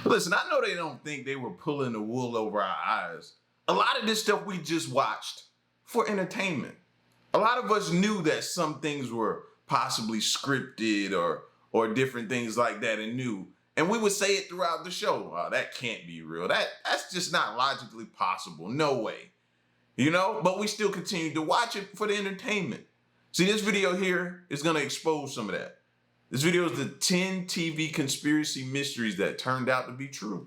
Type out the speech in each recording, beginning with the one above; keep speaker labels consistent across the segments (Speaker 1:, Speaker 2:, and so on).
Speaker 1: Listen, I know they don't think they were pulling the wool over our eyes. A lot of this stuff we just watched for entertainment. A lot of us knew that some things were possibly scripted or different things like that and knew. And we would say it throughout the show. Oh, that can't be real. That's just not logically possible. No way. You know, but we still continue to watch it for the entertainment. See, this video here is going to expose some of that. This video is the 10 TV conspiracy mysteries that turned out to be true.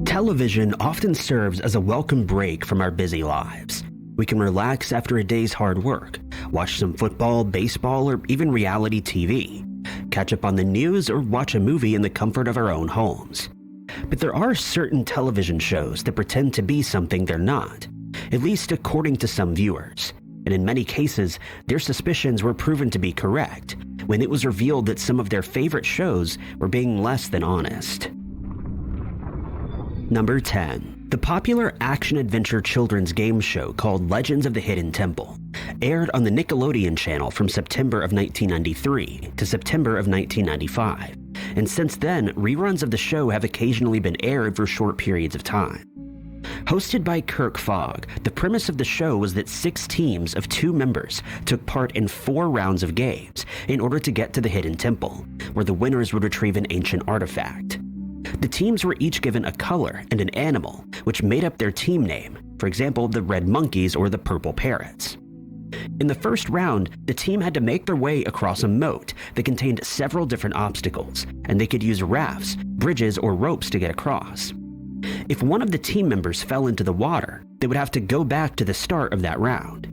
Speaker 2: Television often serves as a welcome break from our busy lives. We can relax after a day's hard work, watch some football, baseball, or even reality TV, catch up on the news, or watch a movie in the comfort of our own homes. But there are certain television shows that pretend to be something they're not, at least according to some viewers. And in many cases, their suspicions were proven to be correct when it was revealed that some of their favorite shows were being less than honest. Number 10. The popular action-adventure children's game show called Legends of the Hidden Temple aired on the Nickelodeon channel from September of 1993 to September of 1995, and since then, reruns of the show have occasionally been aired for short periods of time. Hosted by Kirk Fogg, the premise of the show was that 6 teams of 2 members took part in 4 rounds of games in order to get to the Hidden Temple, where the winners would retrieve an ancient artifact. The teams were each given a color and an animal, which made up their team name, for example, the Red Monkeys or the Purple Parrots. In the first round, the team had to make their way across a moat that contained several different obstacles, and they could use rafts, bridges, or ropes to get across. If one of the team members fell into the water, they would have to go back to the start of that round.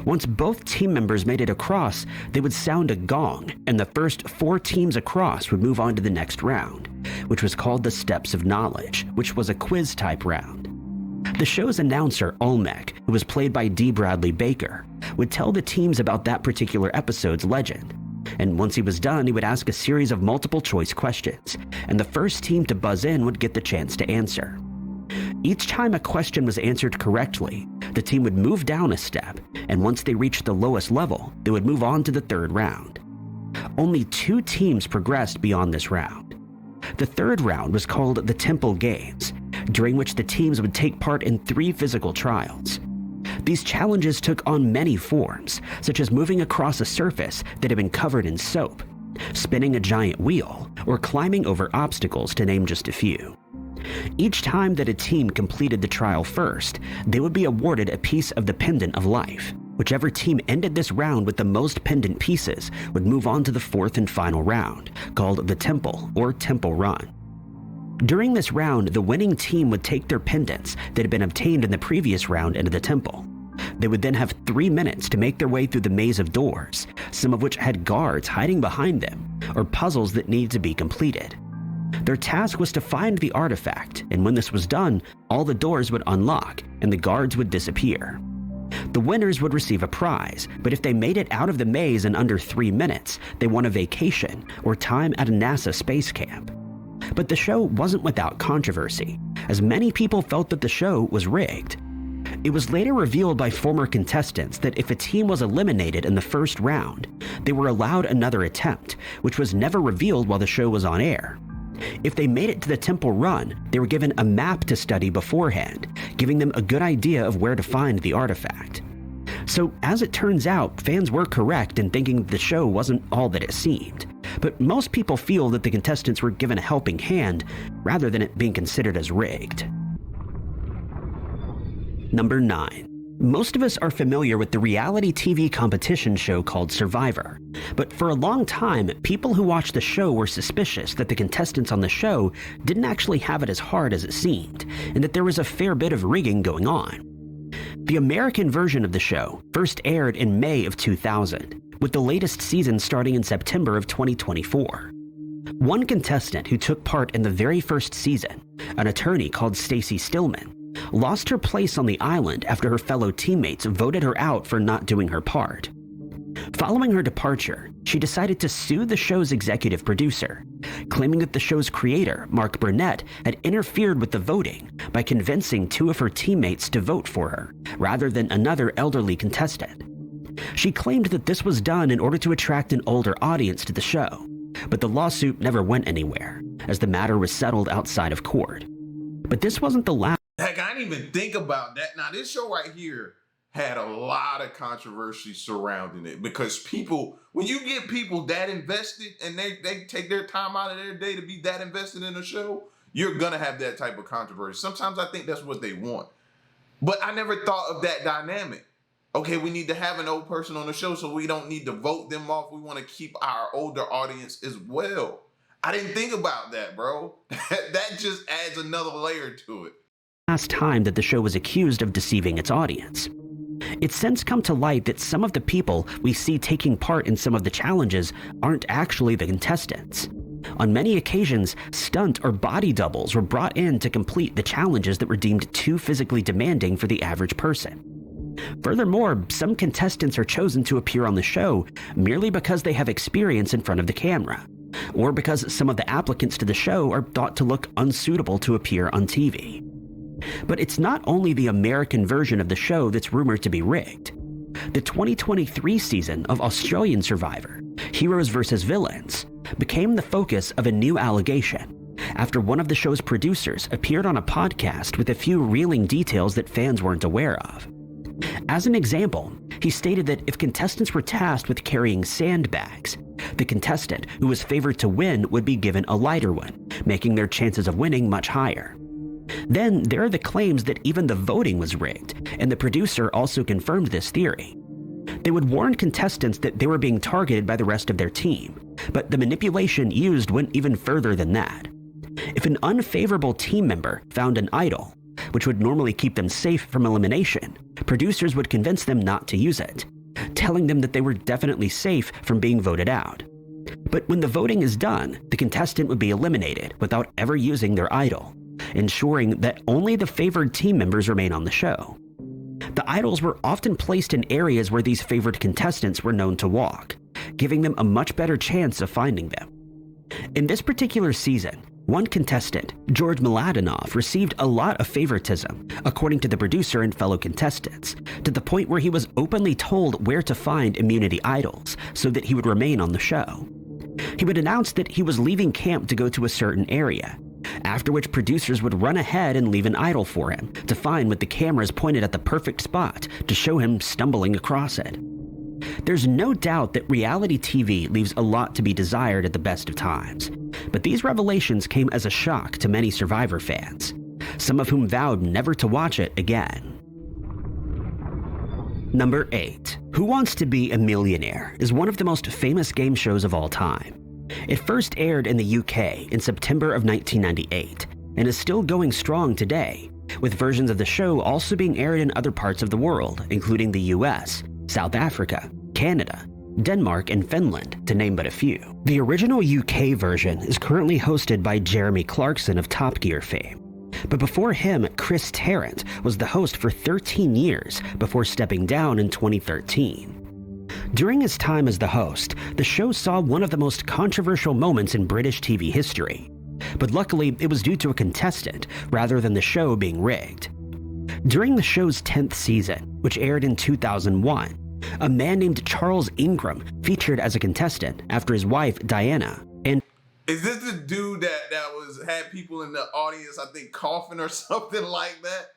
Speaker 2: Once both team members made it across, they would sound a gong, and the first 4 teams across would move on to the next round, which was called the Steps of Knowledge, which was a quiz-type round. The show's announcer, Olmec, who was played by D. Bradley Baker, would tell the teams about that particular episode's legend. And once he was done, he would ask a series of multiple-choice questions, and the first team to buzz in would get the chance to answer. Each time a question was answered correctly, the team would move down a step, and once they reached the lowest level, they would move on to the third round. Only 2 teams progressed beyond this round. The third round was called the Temple Games, during which the teams would take part in 3 physical trials. These challenges took on many forms, such as moving across a surface that had been covered in soap, spinning a giant wheel, or climbing over obstacles, to name just a few. Each time that a team completed the trial first, they would be awarded a piece of the Pendant of Life. Whichever team ended this round with the most pendant pieces would move on to the 4th and final round, called the Temple or Temple Run. During this round, the winning team would take their pendants that had been obtained in the previous round into the temple. They would then have 3 minutes to make their way through the maze of doors, some of which had guards hiding behind them, or puzzles that needed to be completed. Their task was to find the artifact, and when this was done, all the doors would unlock and the guards would disappear. The winners would receive a prize, but if they made it out of the maze in under 3 minutes, they won a vacation or time at a NASA space camp. But the show wasn't without controversy, as many people felt that the show was rigged. It was later revealed by former contestants that if a team was eliminated in the first round, they were allowed another attempt, which was never revealed while the show was on air. If they made it to the Temple Run, they were given a map to study beforehand, giving them a good idea of where to find the artifact. So, as it turns out, fans were correct in thinking the show wasn't all that it seemed. But most people feel that the contestants were given a helping hand, rather than it being considered as rigged. Number 9. Most of us are familiar with the reality TV competition show called Survivor, but for a long time, people who watched the show were suspicious that the contestants on the show didn't actually have it as hard as it seemed, and that there was a fair bit of rigging going on. The American version of the show first aired in May of 2000, with the latest season starting in September of 2024. One contestant who took part in the very first season, an attorney called Stacy Stillman, lost her place on the island after her fellow teammates voted her out for not doing her part. Following her departure, she decided to sue the show's executive producer, claiming that the show's creator, Mark Burnett, had interfered with the voting by convincing 2 of her teammates to vote for her, rather than another elderly contestant. She claimed that this was done in order to attract an older audience to the show, but the lawsuit never went anywhere, as the matter was settled outside of court. But this wasn't the last.
Speaker 1: Heck, I didn't even think about that. Now, this show right here had a lot of controversy surrounding it because people, when you get people that invested and they take their time out of their day to be that invested in a show, you're going to have that type of controversy. Sometimes I think that's what they want. But I never thought of that dynamic. Okay, we need to have an old person on the show so we don't need to vote them off. We want to keep our older audience as well. I didn't think about that, bro. That just adds another layer to it.
Speaker 2: Last time that the show was accused of deceiving its audience. It's since come to light that some of the people we see taking part in some of the challenges aren't actually the contestants. On many occasions, stunt or body doubles were brought in to complete the challenges that were deemed too physically demanding for the average person. Furthermore, some contestants are chosen to appear on the show merely because they have experience in front of the camera, or because some of the applicants to the show are thought to look unsuitable to appear on TV. But it's not only the American version of the show that's rumored to be rigged. The 2023 season of Australian Survivor, Heroes vs. Villains, became the focus of a new allegation after one of the show's producers appeared on a podcast with a few revealing details that fans weren't aware of. As an example, he stated that if contestants were tasked with carrying sandbags, the contestant who was favored to win would be given a lighter one, making their chances of winning much higher. Then there are the claims that even the voting was rigged, and the producer also confirmed this theory. They would warn contestants that they were being targeted by the rest of their team, but the manipulation used went even further than that. If an unfavorable team member found an idol, which would normally keep them safe from elimination, producers would convince them not to use it, telling them that they were definitely safe from being voted out. But when the voting is done, the contestant would be eliminated without ever using their idol, ensuring that only the favored team members remain on the show. The idols were often placed in areas where these favored contestants were known to walk, giving them a much better chance of finding them. In this particular season, one contestant, George Mladenov, received a lot of favoritism, according to the producer and fellow contestants, to the point where he was openly told where to find immunity idols so that he would remain on the show. He would announce that he was leaving camp to go to a certain area, after which producers would run ahead and leave an idol for him to find with the cameras pointed at the perfect spot to show him stumbling across it. There's no doubt that reality TV leaves a lot to be desired at the best of times, but these revelations came as a shock to many Survivor fans, some of whom vowed never to watch it again. Number 8. Who Wants to Be a Millionaire is one of the most famous game shows of all time. It first aired in the UK in September of 1998 and is still going strong today, with versions of the show also being aired in other parts of the world, including the US, South Africa, Canada, Denmark, and Finland, to name but a few. The original UK version is currently hosted by Jeremy Clarkson of Top Gear fame, but before him, Chris Tarrant was the host for 13 years before stepping down in 2013. During his time as the host, the show saw one of the most controversial moments in British TV history, but luckily it was due to a contestant rather than the show being rigged. During the show's 10th season, which aired in 2001, a man named Charles Ingram featured as a contestant after his wife Diana. And
Speaker 1: is this the dude that had people in the audience, I think, coughing or something like that?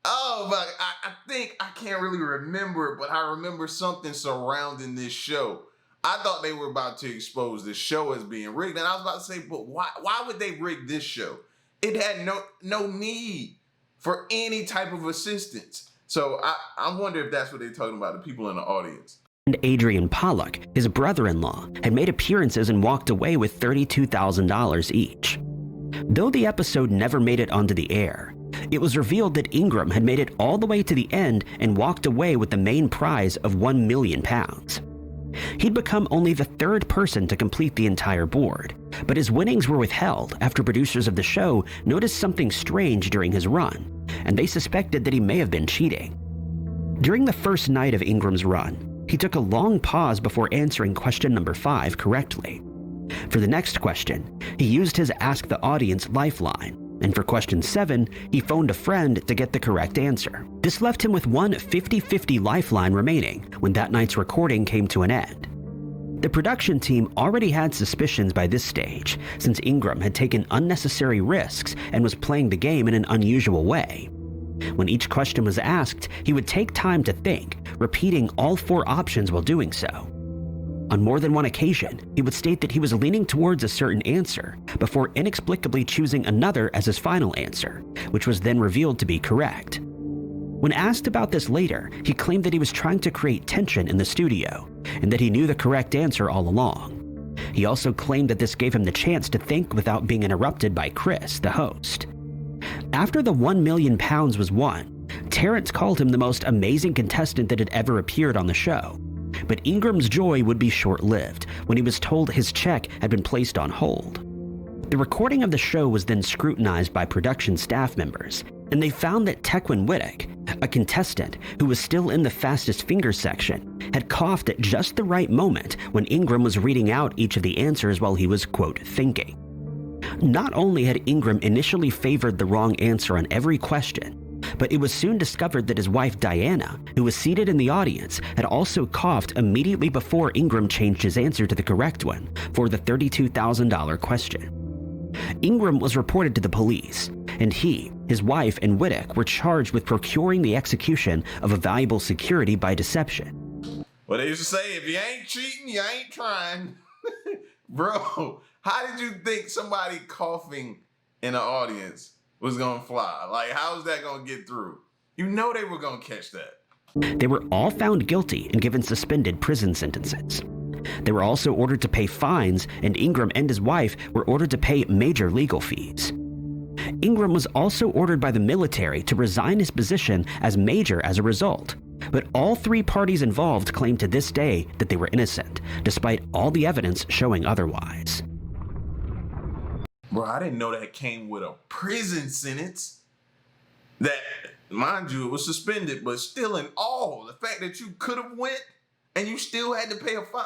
Speaker 1: Oh, but I think, I can't really remember, but I remember something surrounding this show. I thought they were about to expose this show as being rigged, and I was about to say, but why would they rig this show? It had no need for any type of assistance. So I wonder if that's what they're talking about, the people in the audience.
Speaker 2: And Adrian Pollock, his brother-in-law, had made appearances and walked away with $32,000 each. Though the episode never made it onto the air, it was revealed that Ingram had made it all the way to the end and walked away with the main prize of £1 million. He'd become only the third person to complete the entire board, but his winnings were withheld after producers of the show noticed something strange during his run, and they suspected that he may have been cheating. During the first night of Ingram's run, he took a long pause before answering question number 5 correctly. For the next question, he used his Ask the Audience lifeline, and for question 7, he phoned a friend to get the correct answer. This left him with one 50-50 lifeline remaining when that night's recording came to an end. The production team already had suspicions by this stage, since Ingram had taken unnecessary risks and was playing the game in an unusual way. When each question was asked, he would take time to think, repeating all 4 options while doing so. On more than one occasion, he would state that he was leaning towards a certain answer before inexplicably choosing another as his final answer, which was then revealed to be correct. When asked about this later, he claimed that he was trying to create tension in the studio and that he knew the correct answer all along. He also claimed that this gave him the chance to think without being interrupted by Chris, the host. After the £1 million was won, Terrence called him the most amazing contestant that had ever appeared on the show. But Ingram's joy would be short-lived when he was told his check had been placed on hold. The recording of the show was then scrutinized by production staff members, and they found that Tequin Whittock, a contestant who was still in the fastest finger section, had coughed at just the right moment when Ingram was reading out each of the answers while he was, quote, thinking. Not only had Ingram initially favored the wrong answer on every question, but it was soon discovered that his wife Diana, who was seated in the audience, had also coughed immediately before Ingram changed his answer to the correct one for the $32,000 question. Ingram was reported to the police, and he, his wife, and Whittock were charged with procuring the execution of a valuable security by deception.
Speaker 1: Well, they used to say, if you ain't cheating, you ain't trying. Bro, how did you think somebody coughing in the audience was gonna fly? Like, how's that gonna get through? You know they were gonna catch that.
Speaker 2: They were all found guilty and given suspended prison sentences. They were also ordered to pay fines, and Ingram and his wife were ordered to pay major legal fees. Ingram was also ordered by the military to resign his position as major as a result, but all 3 parties involved claim to this day that they were innocent, despite all the evidence showing otherwise.
Speaker 1: Bro, I didn't know that came with a prison sentence. That, mind you, it was suspended, but still in all, the fact that you could have went and you still had to pay a fine.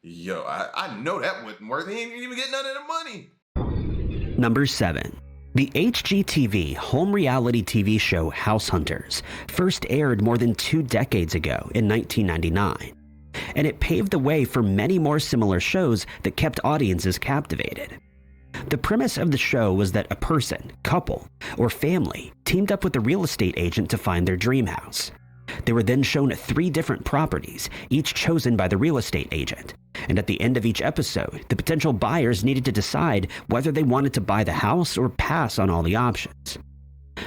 Speaker 1: Yo, I know that wasn't worth it. He didn't even get none of the money.
Speaker 2: Number 7. The HGTV home reality TV show House Hunters first aired more than 2 decades ago in 1999, and it paved the way for many more similar shows that kept audiences captivated. The premise of the show was that a person, couple, or family teamed up with a real estate agent to find their dream house. They were then shown 3 different properties, each chosen by the real estate agent. And at the end of each episode, the potential buyers needed to decide whether they wanted to buy the house or pass on all the options.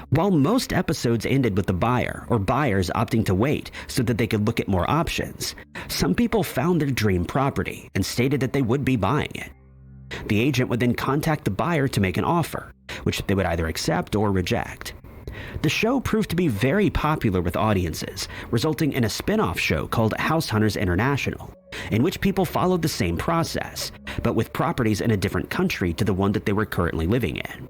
Speaker 2: While most episodes ended with the buyer or buyers opting to wait so that they could look at more options, some people found their dream property and stated that they would be buying it. The agent would then contact the buyer to make an offer, which they would either accept or reject. The show proved to be very popular with audiences, resulting in a spin-off show called House Hunters International, in which people followed the same process, but with properties in a different country to the one that they were currently living in.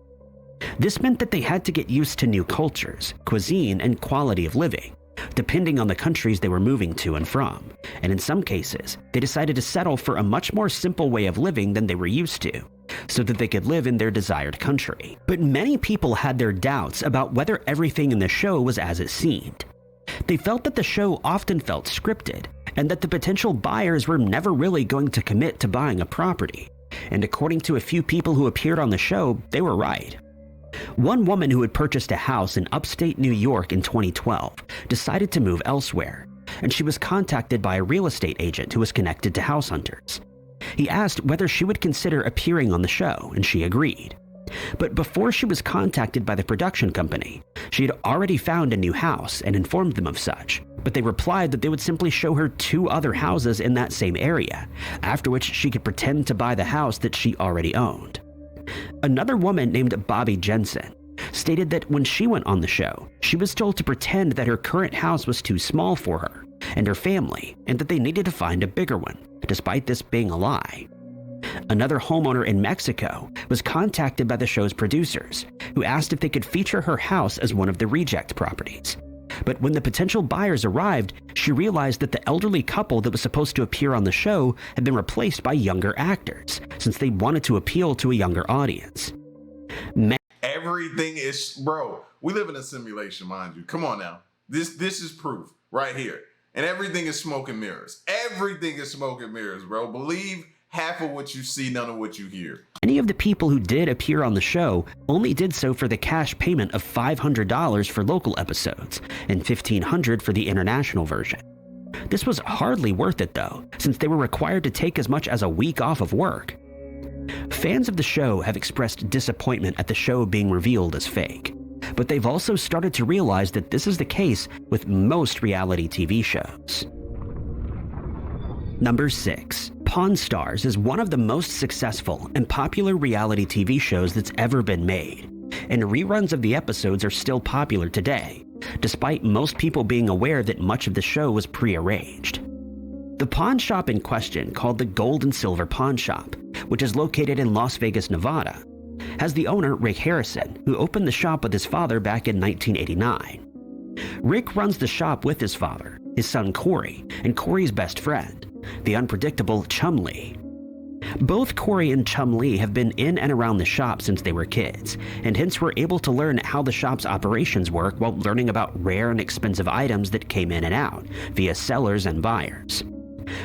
Speaker 2: This meant that they had to get used to new cultures, cuisine, and quality of living, depending on the countries they were moving to and from, and in some cases, they decided to settle for a much more simple way of living than they were used to, so that they could live in their desired country. But many people had their doubts about whether everything in the show was as it seemed. They felt that the show often felt scripted, and that the potential buyers were never really going to commit to buying a property. And according to a few people who appeared on the show, they were right. One woman who had purchased a house in upstate New York in 2012 decided to move elsewhere, and she was contacted by a real estate agent who was connected to House Hunters. He asked whether she would consider appearing on the show, and she agreed. But before she was contacted by the production company, she had already found a new house and informed them of such, but they replied that they would simply show her 2 other houses in that same area, after which she could pretend to buy the house that she already owned. Another woman named Bobby Jensen stated that when she went on the show, she was told to pretend that her current house was too small for her and her family, and that they needed to find a bigger one, despite this being a lie. Another homeowner in Mexico was contacted by the show's producers, who asked if they could feature her house as one of the reject properties. But when the potential buyers arrived, she realized that the elderly couple that was supposed to appear on the show had been replaced by younger actors, since they wanted to appeal to a younger audience.
Speaker 1: Everything is, bro, we live in a simulation, mind you. Come on now. This is proof right here. And everything is smoke and mirrors. Everything is smoke and mirrors, bro. Believe half of what you see, none of what you hear.
Speaker 2: Many of the people who did appear on the show only did so for the cash payment of $500 for local episodes and $1,500 for the international version. This was hardly worth it though, since they were required to take as much as a week off of work. Fans of the show have expressed disappointment at the show being revealed as fake, but they've also started to realize that this is the case with most reality TV shows. Number 6. Pawn Stars is one of the most successful and popular reality TV shows that's ever been made, and reruns of the episodes are still popular today, despite most people being aware that much of the show was pre-arranged. The pawn shop in question, called the Gold and Silver Pawn Shop, which is located in Las Vegas, Nevada, has the owner Rick Harrison, who opened the shop with his father back in 1989. Rick runs the shop with his father, his son Corey, and Corey's best friend, the unpredictable Chum Lee. Both Corey and Chum Lee have been in and around the shop since they were kids, and hence were able to learn how the shop's operations work while learning about rare and expensive items that came in and out via sellers and buyers.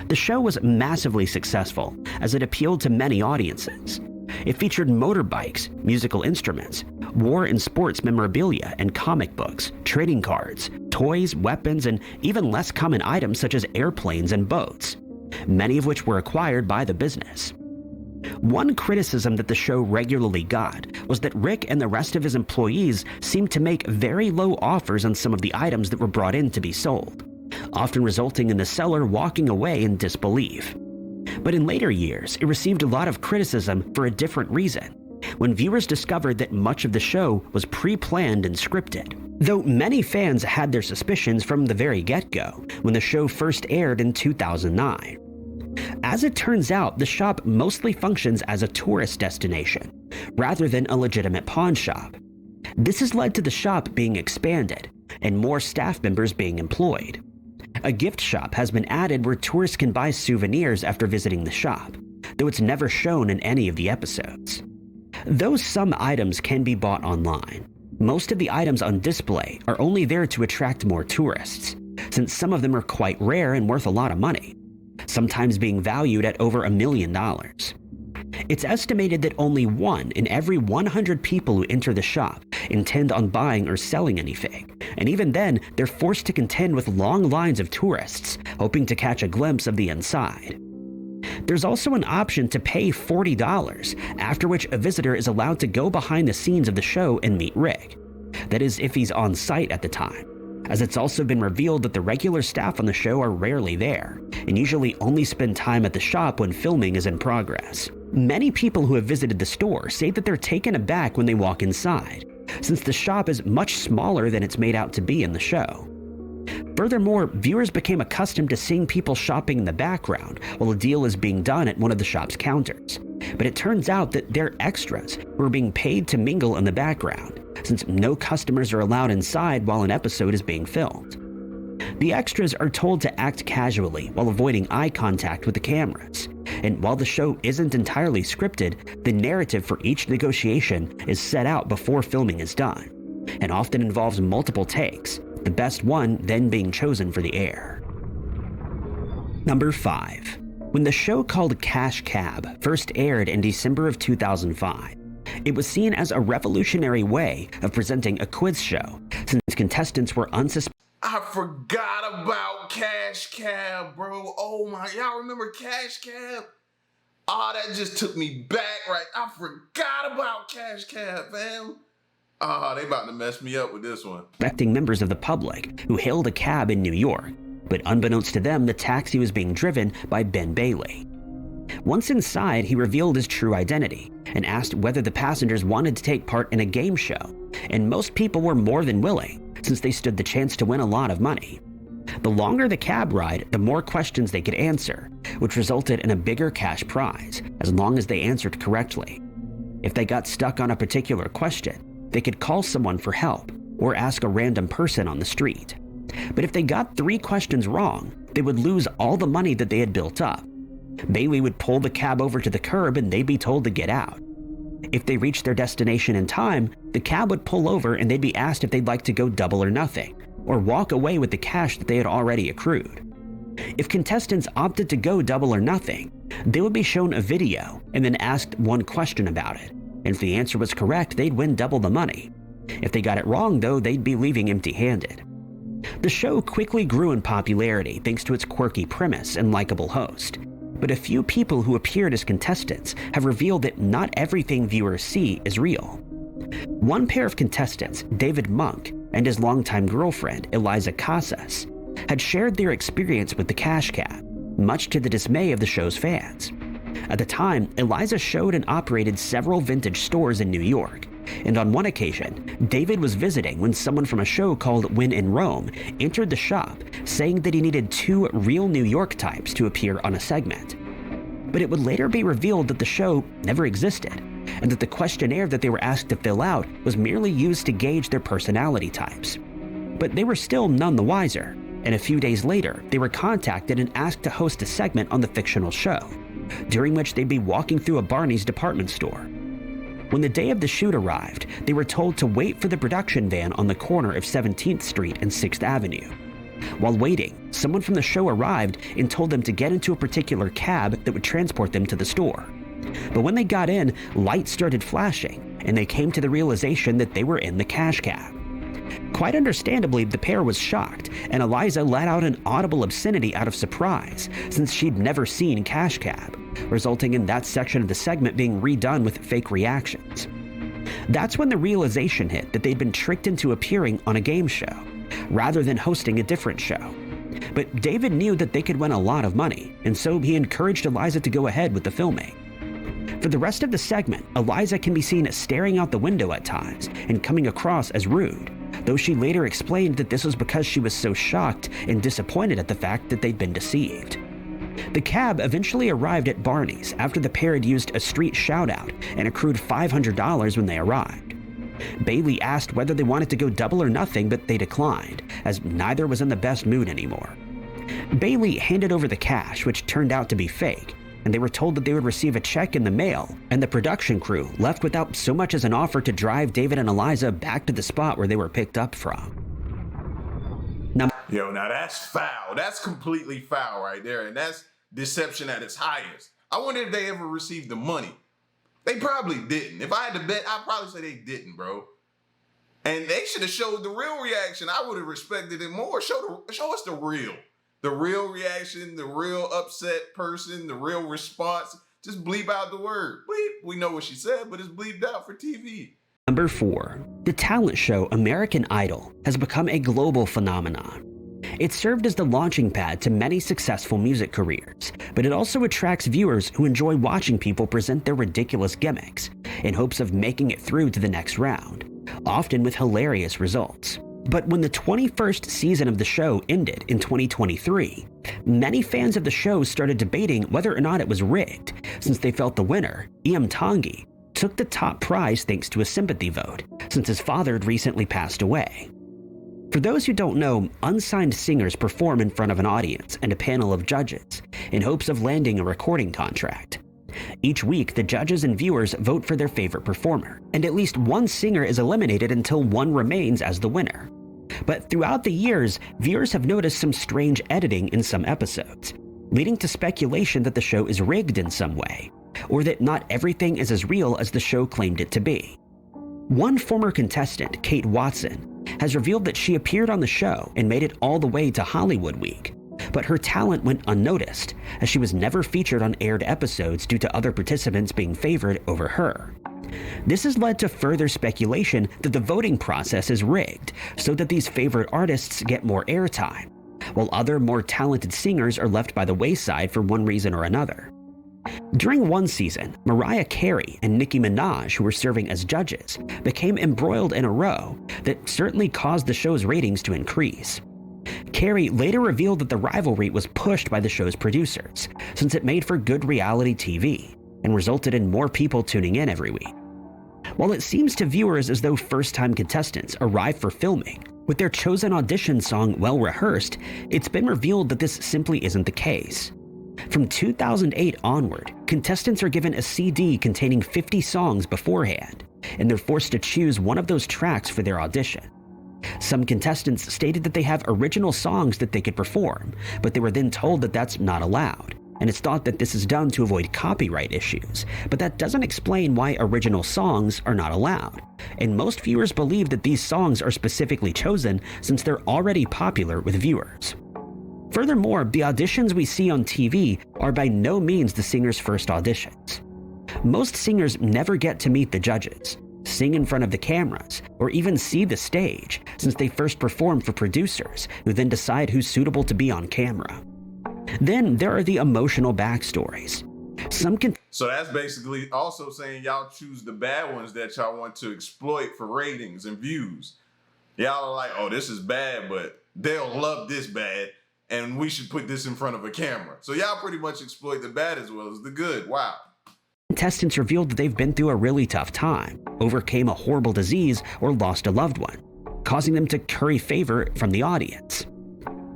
Speaker 2: The show was massively successful as it appealed to many audiences. It featured motorbikes, musical instruments, war and sports memorabilia and comic books, trading cards, toys, weapons, and even less common items such as airplanes and boats, many of which were acquired by the business. One criticism that the show regularly got was that Rick and the rest of his employees seemed to make very low offers on some of the items that were brought in to be sold, often resulting in the seller walking away in disbelief. But in later years, it received a lot of criticism for a different reason, when viewers discovered that much of the show was pre-planned and scripted, though many fans had their suspicions from the very get-go when the show first aired in 2009. As it turns out, the shop mostly functions as a tourist destination, rather than a legitimate pawn shop. This has led to the shop being expanded, and more staff members being employed. A gift shop has been added where tourists can buy souvenirs after visiting the shop, though it's never shown in any of the episodes. Though some items can be bought online, most of the items on display are only there to attract more tourists, since some of them are quite rare and worth a lot of money, sometimes being valued at over $1 million. It's estimated that only 1 in every 100 people who enter the shop intend on buying or selling anything, and even then, they're forced to contend with long lines of tourists hoping to catch a glimpse of the inside. There's also an option to pay $40, after which a visitor is allowed to go behind the scenes of the show and meet Rick. That is, if he's on site at the time, as it's also been revealed that the regular staff on the show are rarely there, and usually only spend time at the shop when filming is in progress. Many people who have visited the store say that they're taken aback when they walk inside, since the shop is much smaller than it's made out to be in the show. Furthermore, viewers became accustomed to seeing people shopping in the background while a deal is being done at one of the shop's counters. But it turns out that they're extras who are being paid to mingle in the background, since no customers are allowed inside while an episode is being filmed. The extras are told to act casually while avoiding eye contact with the cameras, and while the show isn't entirely scripted, the narrative for each negotiation is set out before filming is done, and often involves multiple takes, the best one then being chosen for the air. Number 5. When the show called Cash Cab first aired in December of 2005, it was seen as a revolutionary way of presenting a quiz show, since contestants were unsuspecting.
Speaker 1: I forgot about Cash Cab, bro. Oh my, y'all remember Cash Cab? Oh, that just took me back, right? I forgot about Cash Cab, fam. Oh, they about to mess me up with this one.
Speaker 2: Members of the public who hailed a cab in New York, but unbeknownst to them, the taxi was being driven by Ben Bailey. Once inside, he revealed his true identity and asked whether the passengers wanted to take part in a game show, and most people were more than willing, since they stood the chance to win a lot of money. The longer the cab ride, the more questions they could answer, which resulted in a bigger cash prize, as long as they answered correctly. If they got stuck on a particular question, they could call someone for help or ask a random person on the street. But if they got 3 questions wrong, they would lose all the money that they had built up. Bailey would pull the cab over to the curb and they'd be told to get out. If they reached their destination in time, the cab would pull over and they'd be asked if they'd like to go double or nothing, or walk away with the cash that they had already accrued. If contestants opted to go double or nothing, they would be shown a video and then asked one question about it. And if the answer was correct, they'd win double the money. If they got it wrong, though, they'd be leaving empty-handed. The show quickly grew in popularity thanks to its quirky premise and likable host. But a few people who appeared as contestants have revealed that not everything viewers see is real. One pair of contestants, David Monk and his longtime girlfriend, Eliza Casas, had shared their experience with the cash cab, much to the dismay of the show's fans. At the time, Eliza showed and operated several vintage stores in New York, and on one occasion, David was visiting when someone from a show called When in Rome entered the shop saying that he needed 2 real New York types to appear on a segment. But it would later be revealed that the show never existed, and that the questionnaire that they were asked to fill out was merely used to gauge their personality types. But they were still none the wiser, and a few days later, they were contacted and asked to host a segment on the fictional show, during which they'd be walking through a Barney's department store. When the day of the shoot arrived, they were told to wait for the production van on the corner of 17th Street and 6th Avenue. While waiting, someone from the show arrived and told them to get into a particular cab that would transport them to the store. But when they got in, lights started flashing, and they came to the realization that they were in the cash cab. Quite understandably, the pair was shocked, and Eliza let out an audible obscenity out of surprise, since she'd never seen Cash Cab, resulting in that section of the segment being redone with fake reactions. That's when the realization hit that they'd been tricked into appearing on a game show, rather than hosting a different show. But David knew that they could win a lot of money, and so he encouraged Eliza to go ahead with the filming. For the rest of the segment, Eliza can be seen staring out the window at times and coming across as rude, though she later explained that this was because she was so shocked and disappointed at the fact that they'd been deceived. The cab eventually arrived at Barney's after the pair had used a street shout-out and accrued $500 when they arrived. Bailey asked whether they wanted to go double or nothing, but they declined, as neither was in the best mood anymore. Bailey handed over the cash, which turned out to be fake, and they were told that they would receive a check in the mail, and the production crew left without so much as an offer to drive David and Eliza back to the spot where they were picked up from.
Speaker 1: Now that's foul. That's completely foul right there, and that's deception at its highest. I wonder if they ever received the money. They probably didn't. If I had to bet, I'd probably say they didn't, bro. And they should have showed the real reaction. I would have respected it more. Show us the real reaction, the real upset person, the real response. Just bleep out the word. Bleep. We know what she said, but it's bleeped out for TV.
Speaker 2: Number 4. The talent show American Idol has become a global phenomenon. It served as the launching pad to many successful music careers, but it also attracts viewers who enjoy watching people present their ridiculous gimmicks in hopes of making it through to the next round, often with hilarious results. But when the 21st season of the show ended in 2023, many fans of the show started debating whether or not it was rigged, since they felt the winner, Iam Tangi, took the top prize thanks to a sympathy vote, since his father had recently passed away. For those who don't know, unsigned singers perform in front of an audience and a panel of judges in hopes of landing a recording contract. Each week, the judges and viewers vote for their favorite performer, and at least one singer is eliminated until one remains as the winner. But throughout the years, viewers have noticed some strange editing in some episodes, leading to speculation that the show is rigged in some way, or that not everything is as real as the show claimed it to be. One former contestant, Kate Watson, has revealed that she appeared on the show and made it all the way to Hollywood Week, but her talent went unnoticed as she was never featured on aired episodes due to other participants being favored over her. This has led to further speculation that the voting process is rigged so that these favored artists get more airtime, while other more talented singers are left by the wayside for one reason or another. During one season, Mariah Carey and Nicki Minaj, who were serving as judges, became embroiled in a row that certainly caused the show's ratings to increase. Carey later revealed that the rivalry was pushed by the show's producers, since it made for good reality TV and resulted in more people tuning in every week. While it seems to viewers as though first-time contestants arrive for filming with their chosen audition song well rehearsed, it's been revealed that this simply isn't the case. From 2008 onward, contestants are given a CD containing 50 songs beforehand, and they're forced to choose one of those tracks for their audition. Some contestants stated that they have original songs that they could perform, but they were then told that that's not allowed, and it's thought that this is done to avoid copyright issues, but that doesn't explain why original songs are not allowed, and most viewers believe that these songs are specifically chosen since they're already popular with viewers. Furthermore, the auditions we see on TV are by no means the singer's first auditions. Most singers never get to meet the judges, sing in front of the cameras, or even see the stage, since they first perform for producers, who then decide who's suitable to be on camera. Then there are the emotional backstories.
Speaker 1: So that's basically also saying y'all choose the bad ones that y'all want to exploit for ratings and views. Y'all are like, oh, this is bad, but they'll love this bad, and we should put this in front of a camera. So y'all pretty much exploit the bad as well as the good. Wow.
Speaker 2: Contestants revealed that they've been through a really tough time, overcame a horrible disease, or lost a loved one, causing them to curry favor from the audience.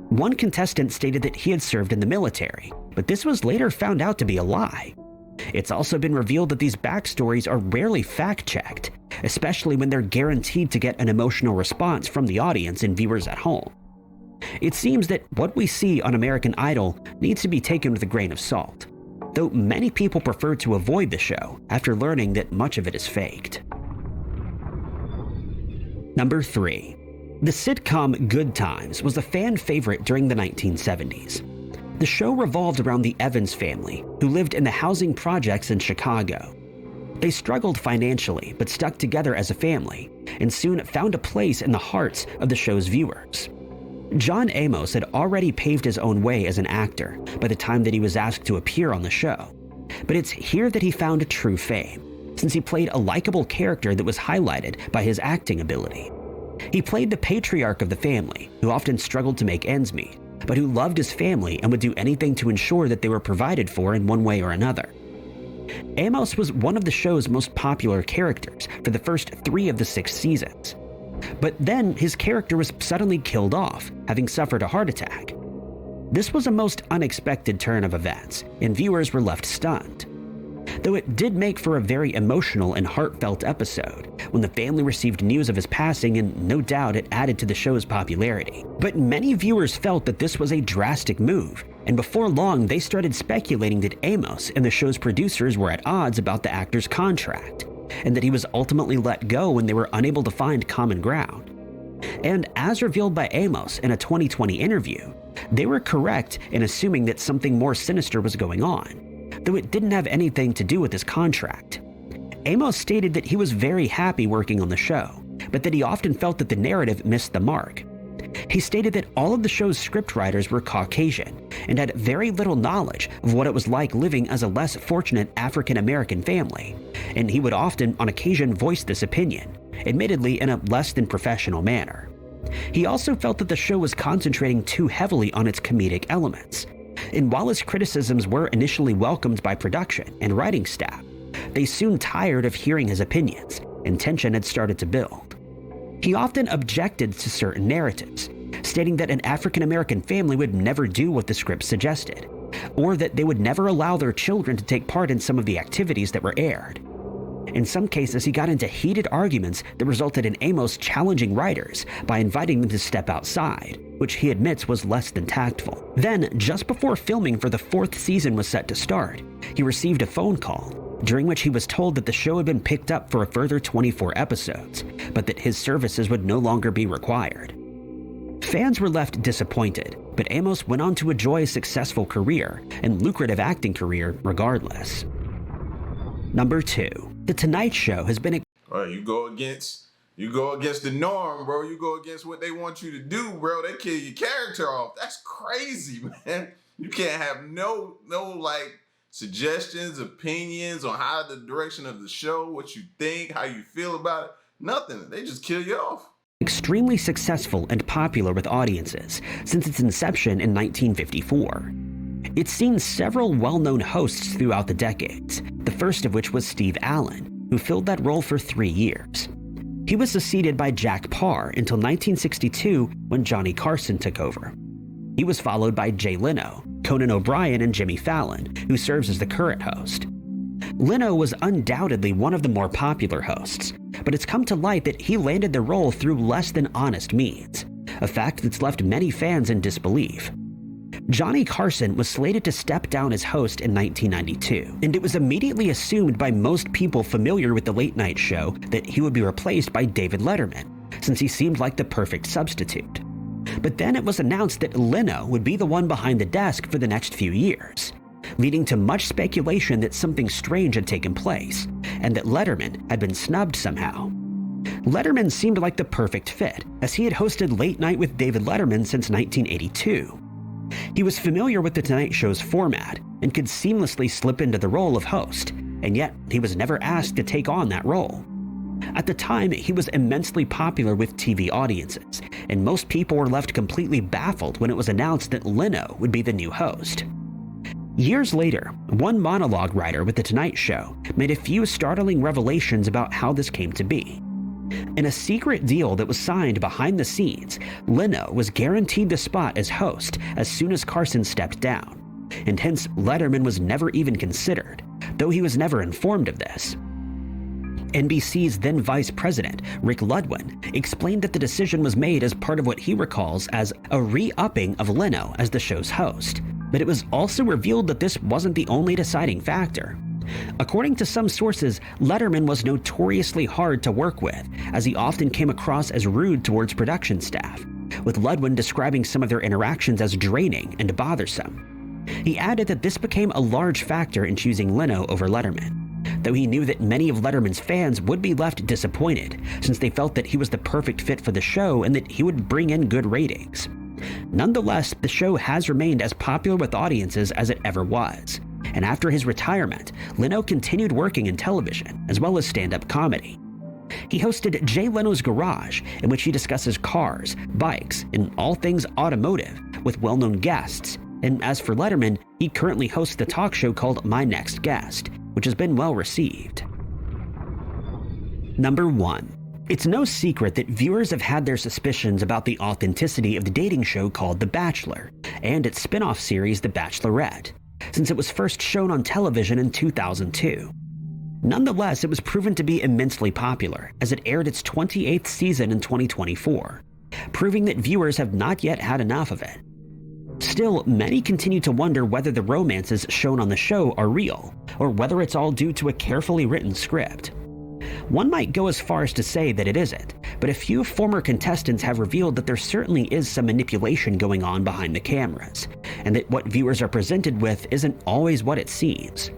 Speaker 2: One contestant stated that he had served in the military, but this was later found out to be a lie. It's also been revealed that these backstories are rarely fact-checked, especially when they're guaranteed to get an emotional response from the audience and viewers at home. It seems that what we see on American Idol needs to be taken with a grain of salt, though many people prefer to avoid the show after learning that much of it is faked. Number 3. The sitcom Good Times was a fan favorite during the 1970s. The show revolved around the Evans family, who lived in the housing projects in Chicago. They struggled financially, but stuck together as a family, and soon found a place in the hearts of the show's viewers. John Amos had already paved his own way as an actor by the time that he was asked to appear on the show, but it's here that he found true fame, since he played a likable character that was highlighted by his acting ability. He played the patriarch of the family, who often struggled to make ends meet, but who loved his family and would do anything to ensure that they were provided for in one way or another. Amos was one of the show's most popular characters for the first 3 of the 6 seasons. But then his character was suddenly killed off, having suffered a heart attack. This was a most unexpected turn of events, and viewers were left stunned. Though it did make for a very emotional and heartfelt episode when the family received news of his passing, and no doubt it added to the show's popularity. But many viewers felt that this was a drastic move, and before long they started speculating that Amos and the show's producers were at odds about the actor's contract, and that he was ultimately let go when they were unable to find common ground. And as revealed by Amos in a 2020 interview, they were correct in assuming that something more sinister was going on, though it didn't have anything to do with his contract. Amos stated that he was very happy working on the show, but that he often felt that the narrative missed the mark. He stated that all of the show's scriptwriters were Caucasian and had very little knowledge of what it was like living as a less fortunate African-American family, and he would often, on occasion, voice this opinion, admittedly in a less than professional manner. He also felt that the show was concentrating too heavily on its comedic elements, and while his criticisms were initially welcomed by production and writing staff, they soon tired of hearing his opinions, and tension had started to build. He often objected to certain narratives, stating that an African-American family would never do what the script suggested, or that they would never allow their children to take part in some of the activities that were aired. In some cases, he got into heated arguments that resulted in Amos challenging writers by inviting them to step outside, which he admits was less than tactful. Then, just before filming for the 4th season was set to start, he received a phone call, during which he was told that the show had been picked up for a further 24 episodes, but that his services would no longer be required. Fans were left disappointed, but Amos went on to enjoy a successful career and lucrative acting career regardless. Number 2. The Tonight Show has been
Speaker 1: You go against the norm, bro. You go against what they want you to do, bro. They kill your character off. That's crazy, man. You can't have no like suggestions, opinions on how the direction of the show, what you think, how you feel about it. Nothing. They just kill you off.
Speaker 2: Extremely successful and popular with audiences since its inception in 1954. It's seen several well-known hosts throughout the decades, the first of which was Steve Allen, who filled that role for 3 years. He was succeeded by Jack Parr until 1962 when Johnny Carson took over. He was followed by Jay Leno, Conan O'Brien, and Jimmy Fallon, who serves as the current host. Leno was undoubtedly one of the more popular hosts, but it's come to light that he landed the role through less than honest means, a fact that's left many fans in disbelief. Johnny Carson was slated to step down as host in 1992, and it was immediately assumed by most people familiar with the late-night show that he would be replaced by David Letterman, since he seemed like the perfect substitute. But then it was announced that Leno would be the one behind the desk for the next few years, leading to much speculation that something strange had taken place, and that Letterman had been snubbed somehow. Letterman seemed like the perfect fit, as he had hosted Late Night with David Letterman since 1982. He was familiar with The Tonight Show's format and could seamlessly slip into the role of host, and yet he was never asked to take on that role. At the time, he was immensely popular with TV audiences, and most people were left completely baffled when it was announced that Leno would be the new host. Years later, one monologue writer with The Tonight Show made a few startling revelations about how this came to be. In a secret deal that was signed behind the scenes, Leno was guaranteed the spot as host as soon as Carson stepped down, and hence Letterman was never even considered, though he was never informed of this. NBC's then vice president, Rick Ludwin, explained that the decision was made as part of what he recalls as a re-upping of Leno as the show's host, but it was also revealed that this wasn't the only deciding factor. According to some sources, Letterman was notoriously hard to work with, as he often came across as rude towards production staff, with Ludwin describing some of their interactions as draining and bothersome. He added that this became a large factor in choosing Leno over Letterman, though he knew that many of Letterman's fans would be left disappointed, since they felt that he was the perfect fit for the show and that he would bring in good ratings. Nonetheless, the show has remained as popular with audiences as it ever was, and after his retirement, Leno continued working in television, as well as stand-up comedy. He hosted Jay Leno's Garage, in which he discusses cars, bikes, and all things automotive with well-known guests, and as for Letterman, he currently hosts the talk show called My Next Guest, which has been well received. Number 1. It's no secret that viewers have had their suspicions about the authenticity of the dating show called The Bachelor, and its spin-off series The Bachelorette, since it was first shown on television in 2002. Nonetheless, it was proven to be immensely popular, as it aired its 28th season in 2024, proving that viewers have not yet had enough of it. Still, many continue to wonder whether the romances shown on the show are real, or whether it's all due to a carefully written script. One might go as far as to say that it isn't, but a few former contestants have revealed that there certainly is some manipulation going on behind the cameras, and that what viewers are presented with isn't always what it seems.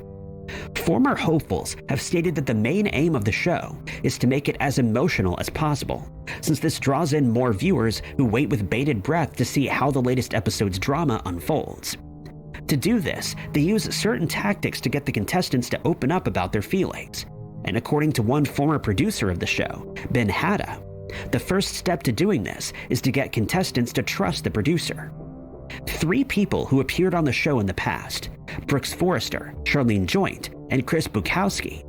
Speaker 2: Former hopefuls have stated that the main aim of the show is to make it as emotional as possible, since this draws in more viewers who wait with bated breath to see how the latest episode's drama unfolds. To do this, they use certain tactics to get the contestants to open up about their feelings. And according to one former producer of the show, Ben Hatta, the first step to doing this is to get contestants to trust the producer. 3 people who appeared on the show in the past, Brooks Forrester, Charlene Joint, and Chris Bukowski,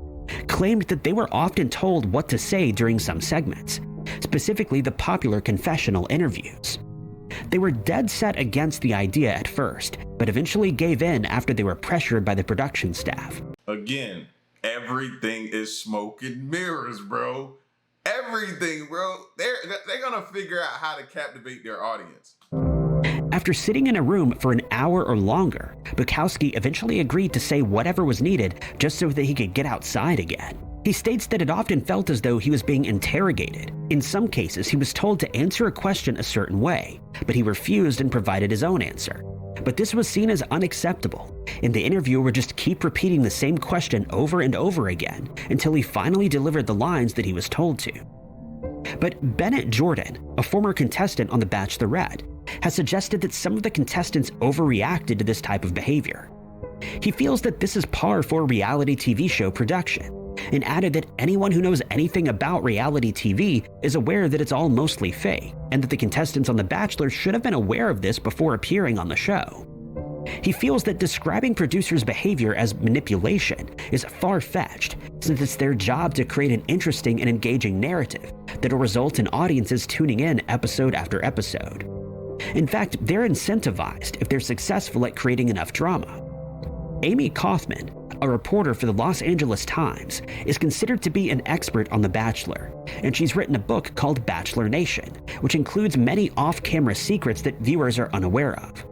Speaker 2: claimed that they were often told what to say during some segments, specifically the popular confessional interviews. They were dead set against the idea at first, but eventually gave in after they were pressured by the production staff.
Speaker 1: Again, everything is smoke and mirrors, bro. Everything, bro. They're gonna figure out how to captivate their audience.
Speaker 2: After sitting in a room for an hour or longer, Bukowski eventually agreed to say whatever was needed just so that he could get outside again. He states that it often felt as though he was being interrogated. In some cases, he was told to answer a question a certain way, but he refused and provided his own answer. But this was seen as unacceptable, and the interviewer would just keep repeating the same question over and over again until he finally delivered the lines that he was told to. But Bennett Jordan, a former contestant on The Bachelorette, has suggested that some of the contestants overreacted to this type of behavior. He feels that this is par for reality TV show production, and added that anyone who knows anything about reality TV is aware that it's all mostly fake, and that the contestants on The Bachelor should have been aware of this before appearing on the show. He feels that describing producers' behavior as manipulation is far-fetched, since it's their job to create an interesting and engaging narrative that'll result in audiences tuning in episode after episode. In fact, they're incentivized if they're successful at creating enough drama. Amy Kaufman, a reporter for the Los Angeles Times, is considered to be an expert on The Bachelor, and she's written a book called Bachelor Nation, which includes many off-camera secrets that viewers are unaware of.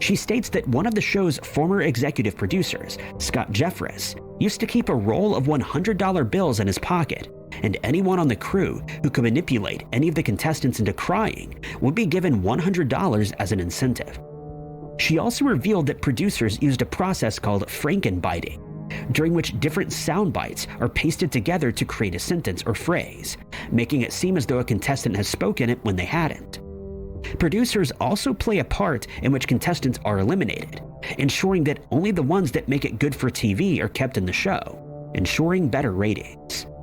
Speaker 2: She states that one of the show's former executive producers, Scott Jeffress, used to keep a roll of $100 bills in his pocket, and anyone on the crew who could manipulate any of the contestants into crying would be given $100 as an incentive. She also revealed that producers used a process called frankenbiting, during which different sound bites are pasted together to create a sentence or phrase, making it seem as though a contestant has spoken it when they hadn't. Producers also play a part in which contestants are eliminated, ensuring that only the ones that make it good for TV are kept in the show, ensuring better ratings.